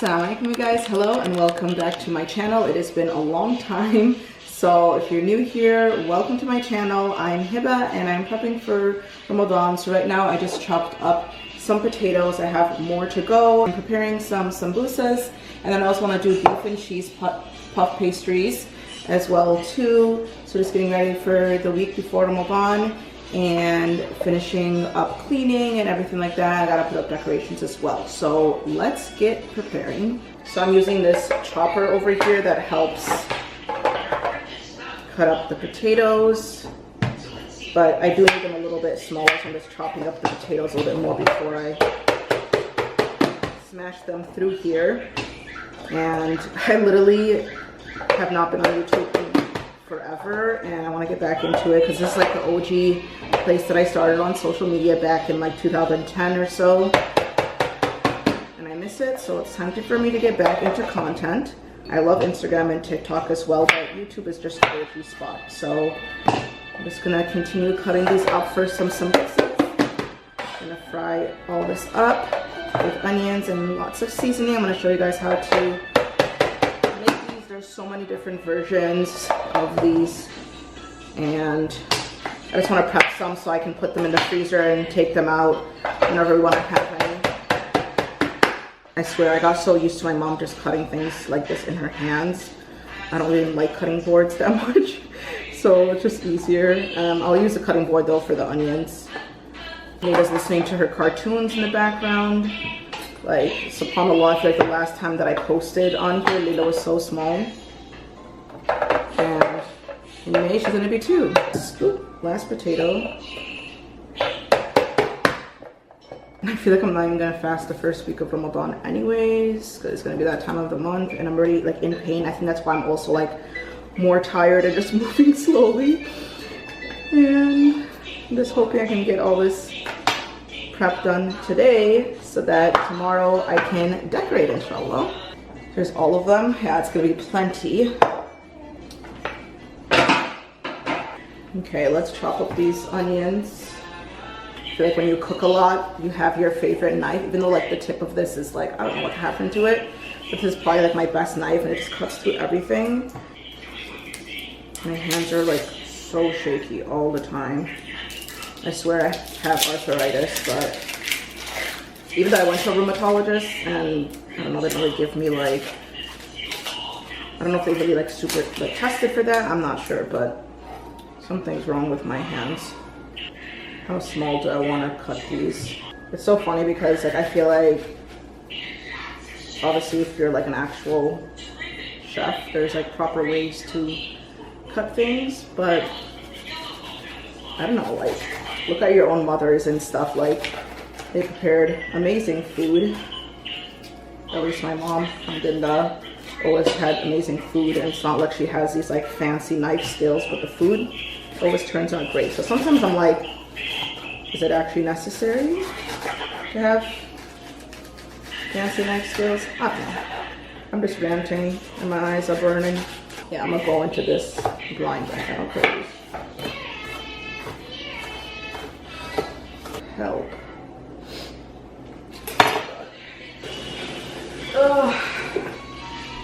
Assalamu alaikum you guys, hello and welcome back to my channel. It has been a long time, so if you're new here, welcome to my channel. I'm Heba and I'm prepping for Ramadan. So right now I just chopped up some potatoes. I have more to go. I'm preparing some sambusas, and then I also want to do beef and cheese puff pastries as well too. So just getting ready for the week before Ramadan and finishing up cleaning and everything like that. I gotta put up decorations as well. So let's get preparing. So I'm using this chopper over here that helps cut up the potatoes, but I do need them a little bit smaller, so I'm just chopping up the potatoes a little bit more before I smash them through here. And I literally have not been on YouTube in forever, and I want to get back into it because this is like the OG place that I started on social media back in like 2010 or so, and I miss it. So it's time for me to get back into content. I love Instagram and TikTok as well, but YouTube is just the OG spot. So I'm just gonna continue cutting these up for some sambusas. I'm gonna fry all this up with onions and lots of seasoning. I'm gonna show you guys how to make these. There's so many different versions of these, and I just want to prep some so I can put them in the freezer and take them out whenever we want to have any. I swear I got so used to my mom just cutting things like this in her hands. I don't even like cutting boards that much, so it's just easier. I'll use a cutting board though for the onions. Nita's listening to her cartoons in the background. Like, subhanAllah, I feel like the last time that I posted on here, Lila was so small. And in May, she's gonna be 2. Scoop, last potato. I feel like I'm not even gonna fast the first week of Ramadan anyways, because it's gonna be that time of the month, and I'm already like in pain. I think that's why I'm also like more tired and just moving slowly. And I'm just hoping I can get all this prep done today so that tomorrow I can decorate, inshallah. There's all of them. Yeah, it's gonna be plenty. Okay, let's chop up these onions. I feel like when you cook a lot, you have your favorite knife, even though like the tip of this is like, I don't know what happened to it, but this is probably like my best knife, and it just cuts through everything. My hands are like so shaky all the time. I swear I have arthritis, but even though I went to a rheumatologist, and I don't know, they didn't really give me like, I don't know if they really like super like tested for that, I'm not sure, but something's wrong with my hands. How small do I want to cut these? It's so funny because like I feel like obviously if you're like an actual chef, there's like proper ways to cut things, but I don't know, like look at your own mothers and stuff. Like they prepared amazing food. At least my mom, alhamdulillah, always had amazing food, and it's not like she has these like fancy knife skills, but the food always turns out great. So sometimes I'm like, is it actually necessary to have fancy knife skills? I don't know. I'm just ranting and my eyes are burning. Yeah, I'm gonna go into this blind right now, please. Help. Ugh.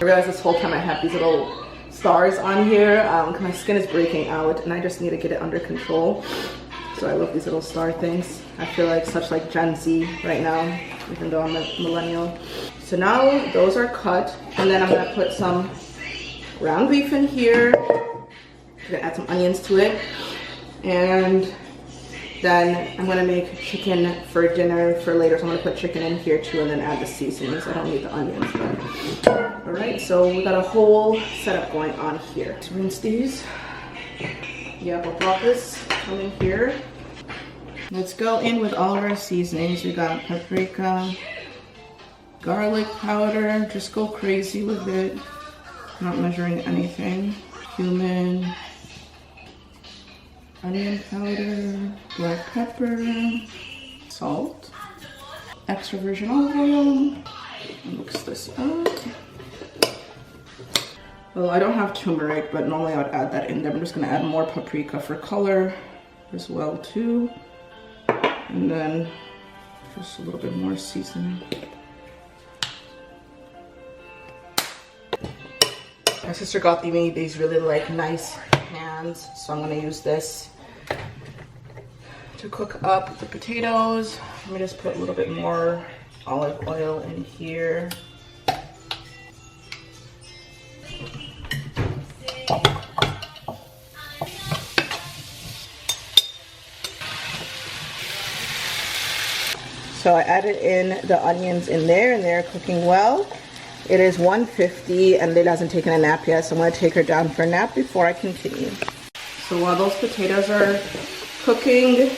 I realized this whole time I have these little stars on here because my skin is breaking out and I just need to get it under control. So I love these little star things. I feel like such like Gen Z right now, even though I'm a millennial. So now those are cut, and then I'm gonna put some ground beef in here. I'm gonna add some onions to it, and then I'm gonna make chicken for dinner for later. So I'm gonna put chicken in here too, and then add the seasonings. I don't need the onions, but all right. So we got a whole setup going on here. Let's rinse these. Yeah, we'll drop this in here. Let's go in with all of our seasonings. We got paprika, garlic powder. Just go crazy with it. Not measuring anything. Cumin, onion powder, black pepper, salt, extra virgin olive oil. Mix this up. Well, I don't have turmeric, but normally I would add that in there. I'm just gonna add more paprika for color as well too. And then just a little bit more seasoning. My sister got me these really like nice pans, so I'm gonna use this to cook up the potatoes. Let me just put a little bit more olive oil in here. So I added in the onions in there and they're cooking well. It is 1:50 and Leila hasn't taken a nap yet, so I'm gonna take her down for a nap before I continue. So while those potatoes are cooking,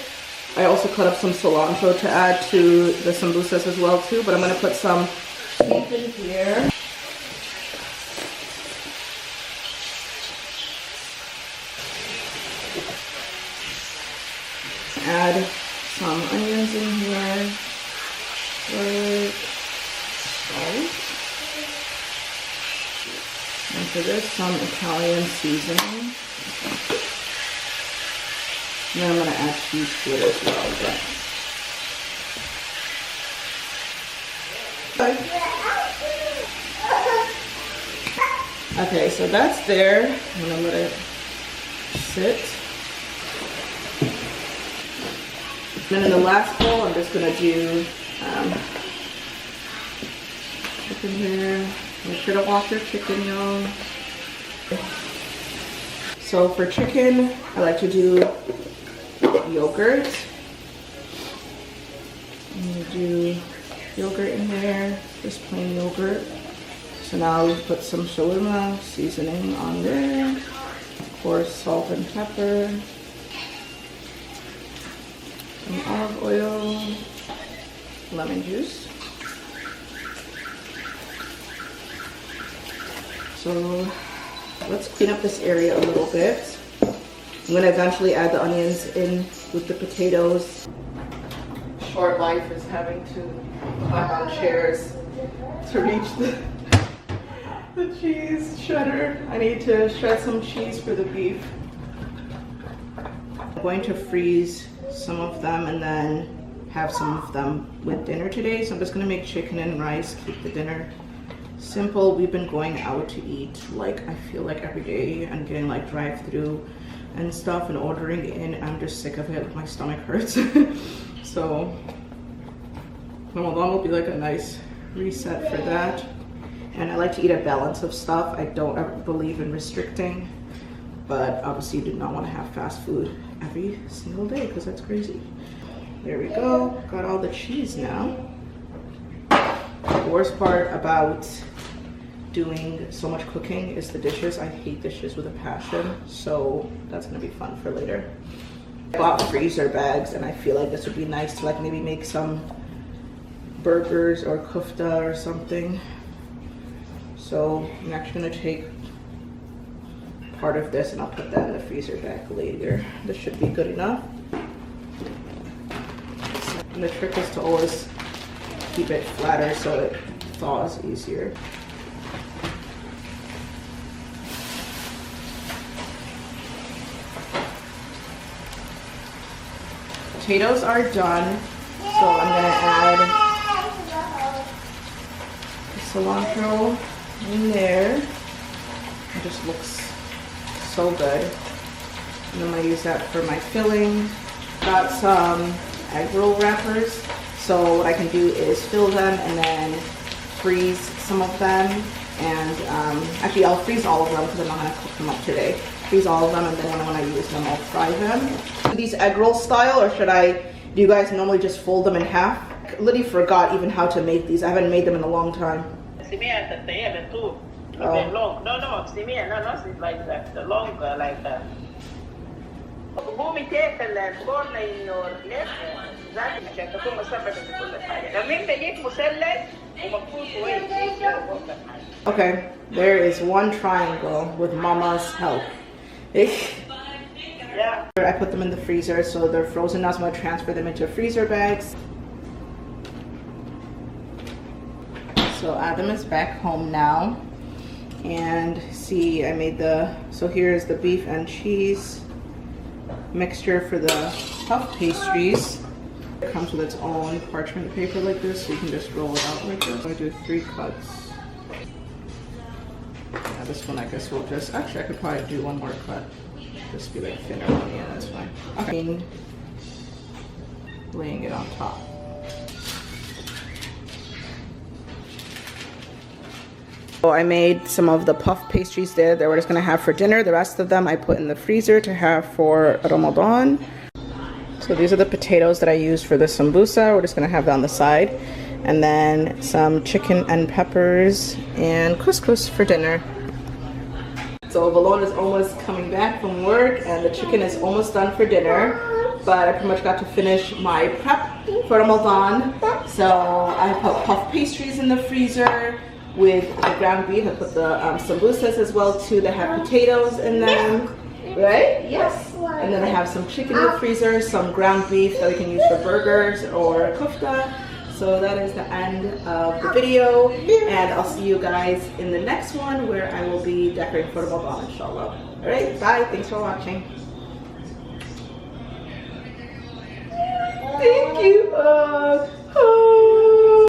I also cut up some cilantro to add to the sambusas as well too, but I'm gonna put some beef in here. Add some onions in here. Like salt. And for this, some Italian seasoning. And then I'm going to add cheese to it as well. Okay, so that's there. I'm going to let it sit. And then in the last bowl, I'm just going to do chicken here. Make sure to wash your chicken, y'all. So for chicken, I like to do yogurt. I'm going to do yogurt in there, just plain yogurt. So now we put some shawarma seasoning on there. Of course, salt and pepper. Some olive oil, lemon juice. So let's clean up this area a little bit. I'm going to eventually add the onions in with the potatoes. Short life is having to climb on chairs to reach the cheese shredder. I need to shred some cheese for the beef. I'm going to freeze some of them and then have some of them with dinner today. So I'm just going to make chicken and rice, keep the dinner simple. We've been going out to eat like I feel like every day and getting like drive-through and stuff and ordering in. I'm just sick of it. My stomach hurts. So Ramadan will be like a nice reset for that. And I like to eat a balance of stuff. I don't ever believe in restricting, but obviously you do not want to have fast food every single day because that's crazy. There we go. Got all the cheese now. The worst part about doing so much cooking is the dishes. I hate dishes with a passion, so that's gonna be fun for later. I bought freezer bags and I feel like this would be nice to like maybe make some burgers or kufta or something. So I'm actually gonna take part of this and I'll put that in the freezer bag later. This should be good enough. And the trick is to always keep it flatter so it thaws easier. Potatoes are done, so I'm gonna add the cilantro in there. It just looks so good. And I'm gonna use that for my filling. Got some egg roll wrappers. So what I can do is fill them and then freeze some of them. And actually I'll freeze all of them because I'm not gonna cook them up today. Freeze all of them and then when I use them, I'll fry them. These egg roll style, or do you guys normally just fold them in half? I literally forgot even how to make these. I haven't made them in a long time. Oh. Long. No, simia, no, not like that. The long, like that. Okay, there is one triangle with Mama's help. Yeah. I put them in the freezer, so they're frozen now, so I'm going to transfer them into freezer bags. So Adam is back home now. And see, I made so here's the beef and cheese mixture for the puff pastries. It comes with its own parchment paper like this, so you can just roll it out like this. I'm going to do 3 cuts. Add this one I guess we'll just, actually I could probably do one more cut. Just be like thinner one, yeah, that's fine. Okay. Laying it on top. So I made some of the puff pastries there that we're just gonna have for dinner. The rest of them I put in the freezer to have for Ramadan. So these are the potatoes that I used for the sambusa. We're just gonna have that on the side. And then some chicken and peppers and couscous for dinner. So Valon is almost coming back from work and the chicken is almost done for dinner. But I pretty much got to finish my prep for Ramadan. So I put puff pastries in the freezer with the ground beef. I put the sambusas as well too that have potatoes in them. Right? Yes. And then I have some chicken in the freezer, some ground beef that we can use for burgers or kofta. So that is the end of the video, and I'll see you guys in the next one where I will be decorating for Ramadan, inshallah. Alright, bye. Thanks for watching.